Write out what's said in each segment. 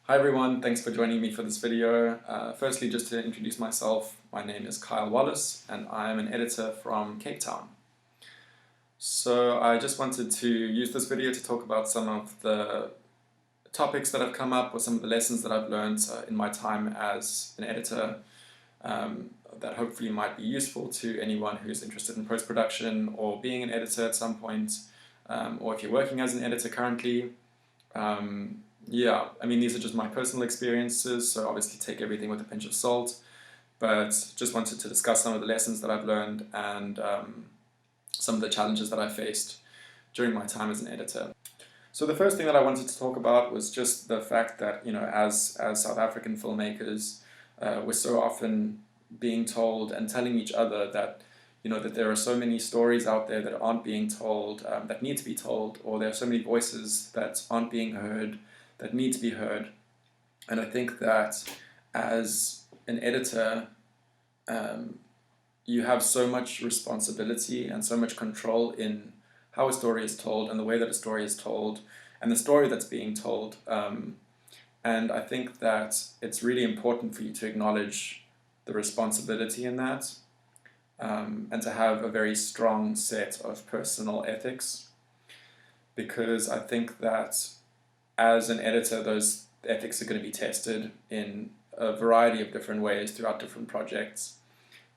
Hi everyone, thanks for joining me for this video. Firstly, just to introduce myself, my name is Wallace and I am an editor from Cape Town. So I just wanted to use this video to talk about some of the topics that have come up or some of the lessons that I've learned in my time as an editor that hopefully might be useful to anyone who's interested in post-production or being an editor at some point, or if you're working as an editor currently. Yeah, I mean, these are just my personal experiences, so obviously take everything with a pinch of salt, but just wanted to discuss some of the lessons that I've learned and some of the challenges that I faced during my time as an editor. So the first thing that I wanted to talk about was just the fact that, as South African filmmakers, we're so often being told and telling each other that, that there are so many stories out there that aren't being told, that need to be told, or there are so many voices that aren't being heard, that need to be heard. And I think that as an editor, you have so much responsibility and so much control in how a story is told and the way that a story is told and the story that's being told. And I think that it's really important for you to acknowledge the responsibility in that, and to have a very strong set of personal ethics, because I think that as an editor, those ethics are going to be tested in a variety of different ways throughout different projects.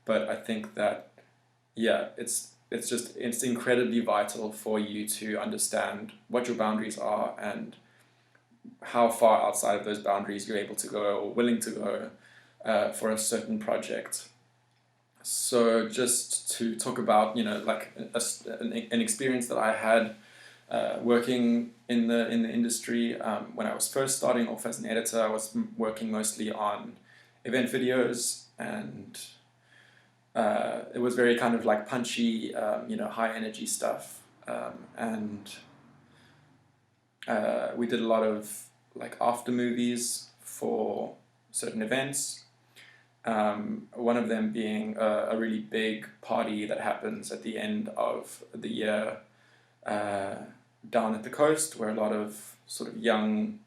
But I think that, yeah, it's incredibly vital for you to understand what your boundaries are and how far outside of those boundaries you're able to go or willing to go for a certain project. So just to talk about, like an experience that I had working in the industry, when I was first starting off as an editor, I was working mostly on event videos, and it was very kind of like punchy, high energy stuff, and we did a lot of like after movies for certain events. One of them being a really big party that happens at the end of the year down at the coast, where a lot of sort of young,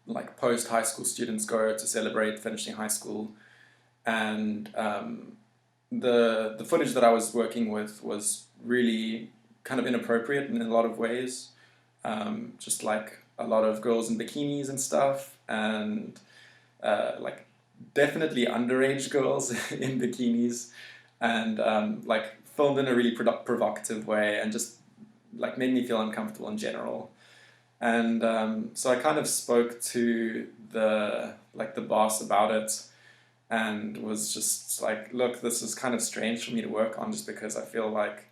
like post-high school students go to celebrate finishing high school. And the footage that I was working with was really kind of inappropriate in a lot of ways, just like a lot of girls in bikinis and stuff, and like definitely underage girls in bikinis, and like filmed in a really provocative way, and just like made me feel uncomfortable in general. And so I kind of spoke to the boss about it, and was just like, look, this is kind of strange for me to work on, just because I feel like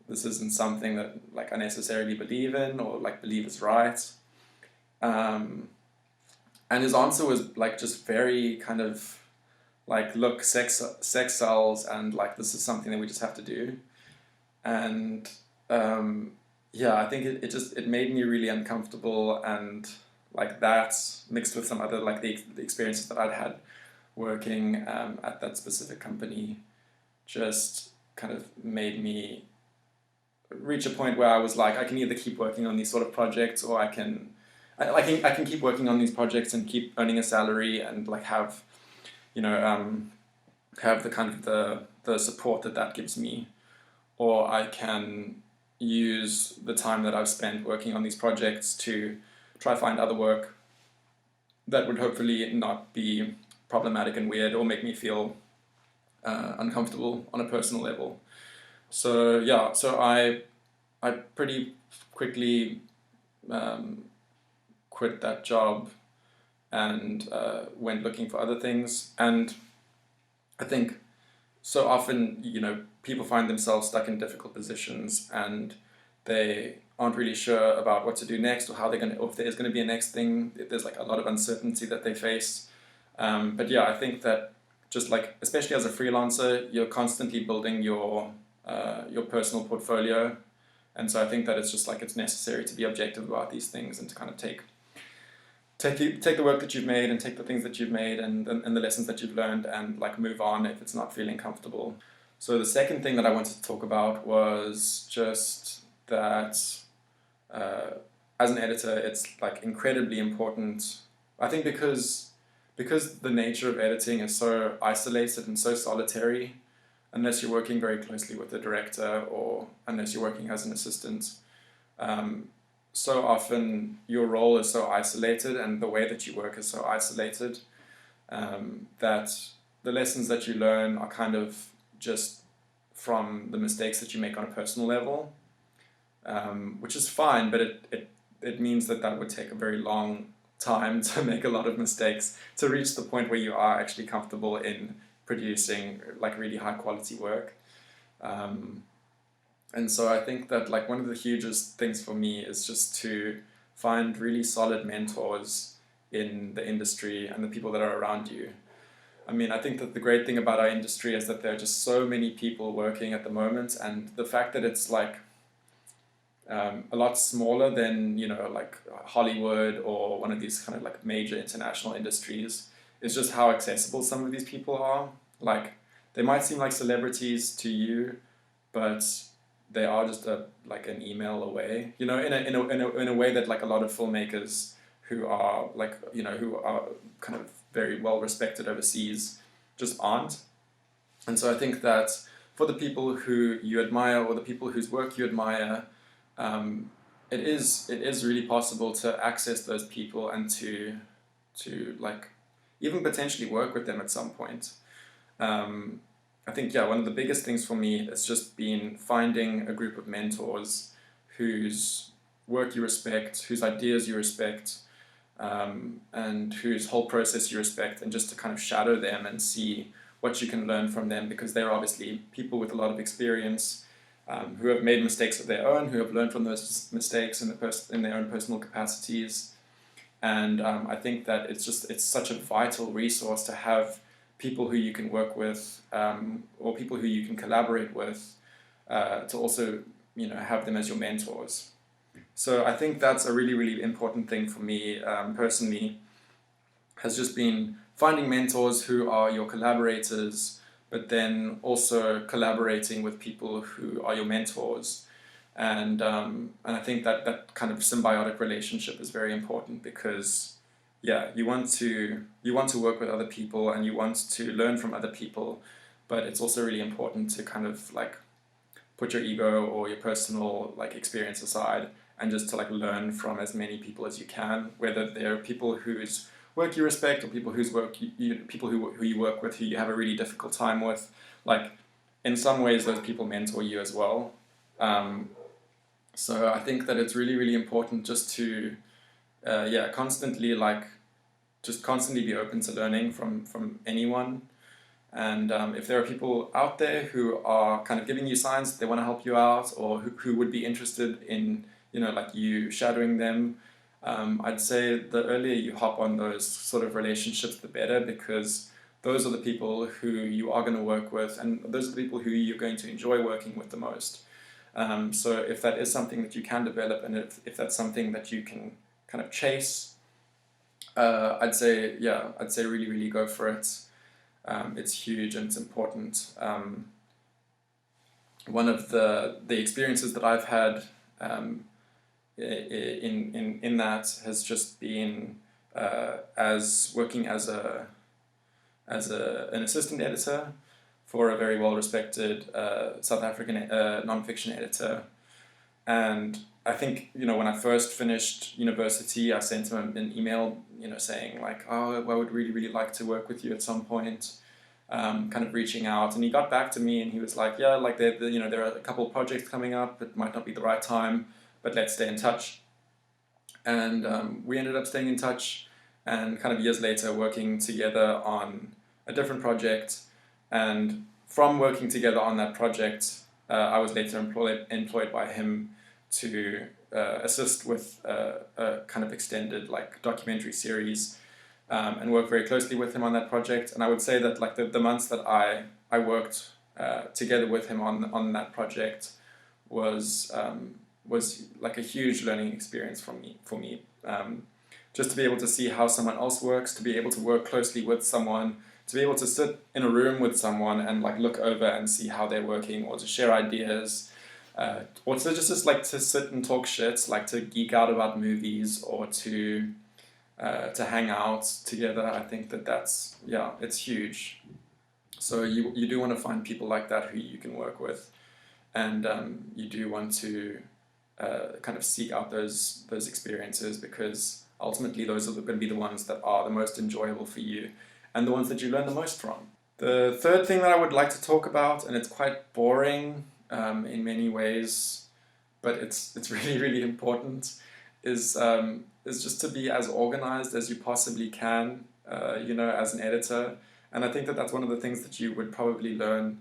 this isn't something that like I necessarily believe in or like believe is right. And his answer was like just very kind of like, look, sex sells, and like this is something that we just have to do. And yeah, I think it made me really uncomfortable, and like that mixed with some other like the experiences that I'd had working at that specific company just kind of made me reach a point where I was like, I can either keep working on these sort of projects, or I can keep working on these projects and keep earning a salary and like have have the kind of the support that gives me, or I can use the time that I've spent working on these projects to try find other work that would hopefully not be problematic and weird or make me feel uncomfortable on a personal level. So yeah, so I pretty quickly quit that job and went looking for other things. And I think so often, people find themselves stuck in difficult positions, and they aren't really sure about what to do next, or how they're or if there's going to be a next thing. There's like a lot of uncertainty that they face. But yeah, I think that just like, especially as a freelancer, you're constantly building your personal portfolio. And so I think that it's just like, it's necessary to be objective about these things, and to kind of take the work that you've made, and take the things that you've made, and the lessons that you've learned, and like move on if it's not feeling comfortable. So the second thing that I wanted to talk about was just that as an editor, it's like incredibly important. I think because the nature of editing is so isolated and so solitary, unless you're working very closely with the director or unless you're working as an assistant, so often your role is so isolated and the way that you work is so isolated, that the lessons that you learn are kind of just from the mistakes that you make on a personal level, which is fine, but it means that would take a very long time to make a lot of mistakes to reach the point where you are actually comfortable in producing like really high quality work. And so I think that like one of the hugest things for me is just to find really solid mentors in the industry and the people that are around you. I mean, I think that the great thing about our industry is that there are just so many people working at the moment, and the fact that it's like a lot smaller than, you know, like Hollywood or one of these kind of like major international industries is just how accessible some of these people are. Like, they might seem like celebrities to you, but they are just like an email away, you know, in a way that like a lot of filmmakers who are like, you know, who are kind of very well respected overseas just aren't. And so I think that for the people who you admire or the people whose work you admire, it is really possible to access those people and to like even potentially work with them at some point. I think, yeah, one of the biggest things for me has just been finding a group of mentors whose work you respect, whose ideas you respect, and whose whole process you respect, and just to kind of shadow them and see what you can learn from them, because they're obviously people with a lot of experience, who have made mistakes of their own, who have learned from those mistakes in their own personal capacities. And I think that it's such a vital resource to have people who you can work with, or people who you can collaborate with, to also, you know, have them as your mentors. So I think that's a really, really important thing for me, personally, has just been finding mentors who are your collaborators, but then also collaborating with people who are your mentors. And I think that kind of symbiotic relationship is very important, because yeah, you want to work with other people and you want to learn from other people, but it's also really important to kind of like put your ego or your personal like experience aside and just to like learn from as many people as you can, whether they're people whose work you respect or people whose work people who you work with who you have a really difficult time with. Like, in some ways those people mentor you as well. So I think that it's really, really important just to constantly be open to learning from anyone. And if there are people out there who are kind of giving you signs that they want to help you out, or who would be interested in, you know, like you shadowing them, I'd say the earlier you hop on those sort of relationships, the better, because those are the people who you are going to work with, and those are the people who you're going to enjoy working with the most. So if that is something that you can develop, and if that's something that you can kind of chase, I'd say really, really go for it. It's huge and it's important. One of the experiences that I've had in that has just been as working as an assistant editor for a very well respected South African non-fiction editor. And I think, you know, when I first finished university, I sent him an email, you know, saying like, oh, I would really, really like to work with you at some point, kind of reaching out. And he got back to me and he was like, yeah, like there are a couple of projects coming up. It might not be the right time, but let's stay in touch. And we ended up staying in touch, and kind of years later working together on a different project. And from working together on that project, I was later employed by him to assist with a kind of extended like documentary series, and work very closely with him on that project. And I would say that like the months that I worked together with him on that project was like a huge learning experience for me. Just to be able to see how someone else works, to be able to work closely with someone, to be able to sit in a room with someone and like look over and see how they're working, or to share ideas, Also just like to sit and talk shit, like to geek out about movies or to hang out together. I think that's, yeah, it's huge. So you do want to find people like that who you can work with, and you do want to kind of seek out those experiences, because ultimately those are going to be the ones that are the most enjoyable for you and the ones that you learn the most from. The third thing that I would like to talk about, and it's quite boring in many ways, but it's really, really important, is just to be as organized as you possibly can, as an editor. And I think that's one of the things that you would probably learn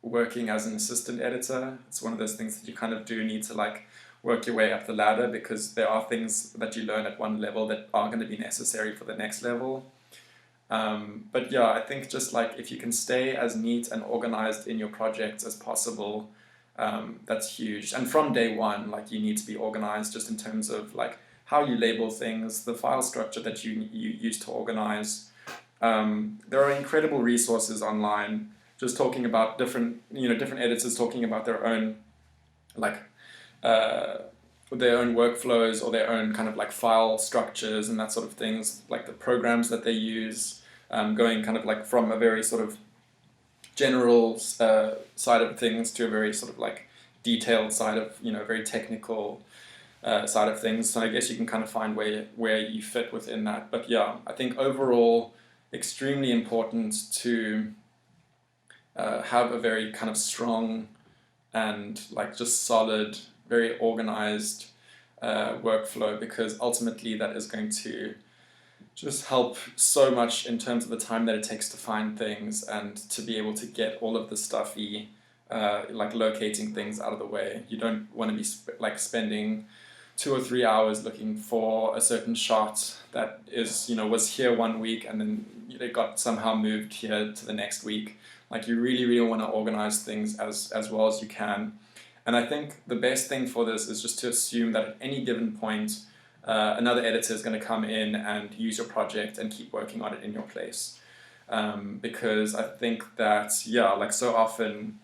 working as an assistant editor. It's one of those things that you kind of do need to like work your way up the ladder, because there are things that you learn at one level that are going to be necessary for the next level. But yeah, I think just like if you can stay as neat and organized in your projects as possible, that's huge. And from day one, like you need to be organized just in terms of like how you label things, the file structure that you use to organize. There are incredible resources online just talking about different editors talking about their own like their own workflows or their own kind of like file structures and that sort of things, like the programs that they use, going kind of like from a very sort of general side of things to a very sort of like detailed side of, very technical side of things. So I guess you can kind of find where you fit within that. But yeah, I think overall, extremely important to have a very kind of strong and like just solid, very organized workflow, because ultimately that is going to just help so much in terms of the time that it takes to find things and to be able to get all of the stuffy, like locating things out of the way. You don't want to be spending 2 or 3 hours looking for a certain shot that is, was here one week and then it got somehow moved here to the next week. Like you really, really want to organize things as well as you can. And I think the best thing for this is just to assume that at any given point, another editor is going to come in and use your project and keep working on it in your place. Because I think that, like so often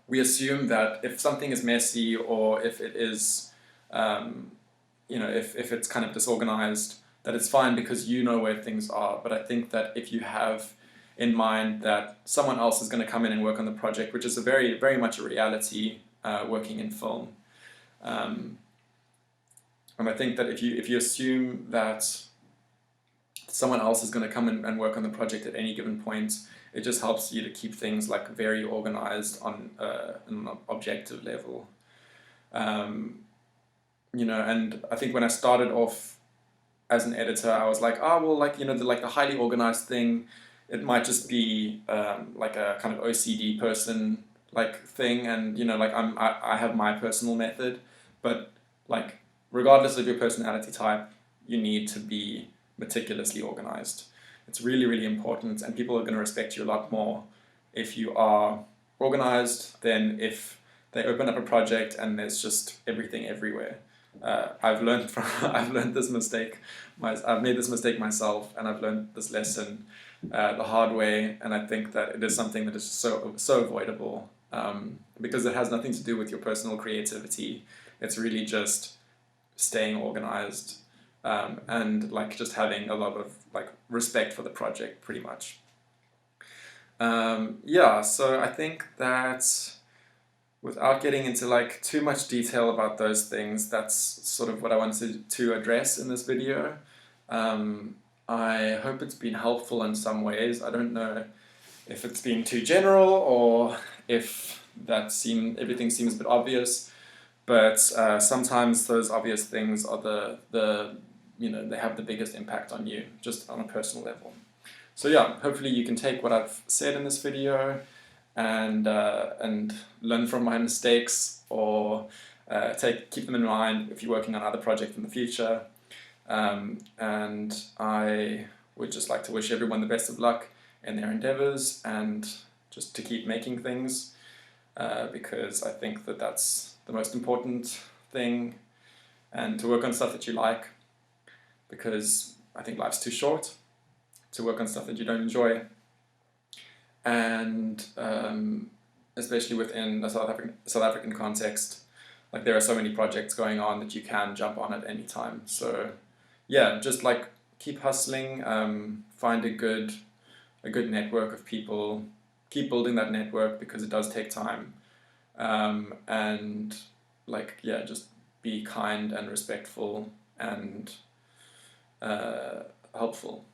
we assume that if something is messy or if it is, if it's kind of disorganized, that it's fine because you know where things are. But I think that if you have in mind that someone else is going to come in and work on the project, which is a very, very much a reality working in film. And I think that if you assume that someone else is going to come in and work on the project at any given point, it just helps you to keep things like very organized on an objective level. And I think when I started off as an editor, I was like, the highly organized thing, it might just be like a kind of OCD person like thing, and I have my personal method, but like regardless of your personality type, you need to be meticulously organized. It's really, really important, and people are going to respect you a lot more if you are organized than if they open up a project and there's just everything everywhere. I've learned this mistake. I've made this mistake myself, and I've learned this lesson the hard way. And I think that it is something that is so avoidable, because it has nothing to do with your personal creativity. It's really just staying organized, and like just having a lot of like respect for the project, pretty much. So I think that without getting into like too much detail about those things, that's sort of what I wanted to address in this video. I hope it's been helpful in some ways. I don't know if it's been too general or if everything seems a bit obvious, but sometimes those obvious things are they have the biggest impact on you, just on a personal level. So yeah, hopefully you can take what I've said in this video and learn from my mistakes, or keep them in mind if you're working on other projects in the future. And I would just like to wish everyone the best of luck in their endeavors, and just to keep making things, because I think that that's the most important thing, and to work on stuff that you like, because I think life's too short to work on stuff that you don't enjoy. And especially within the South African context. Like there are so many projects going on that you can jump on at any time. So yeah, just like keep hustling, find a good network of people, keep building that network because it does take time, and like yeah, just be kind and respectful and helpful,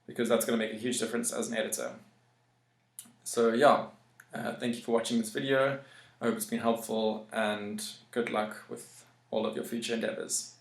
because that's going to make a huge difference as an editor. So yeah, thank you for watching this video. I hope it's been helpful, and good luck with all of your future endeavors.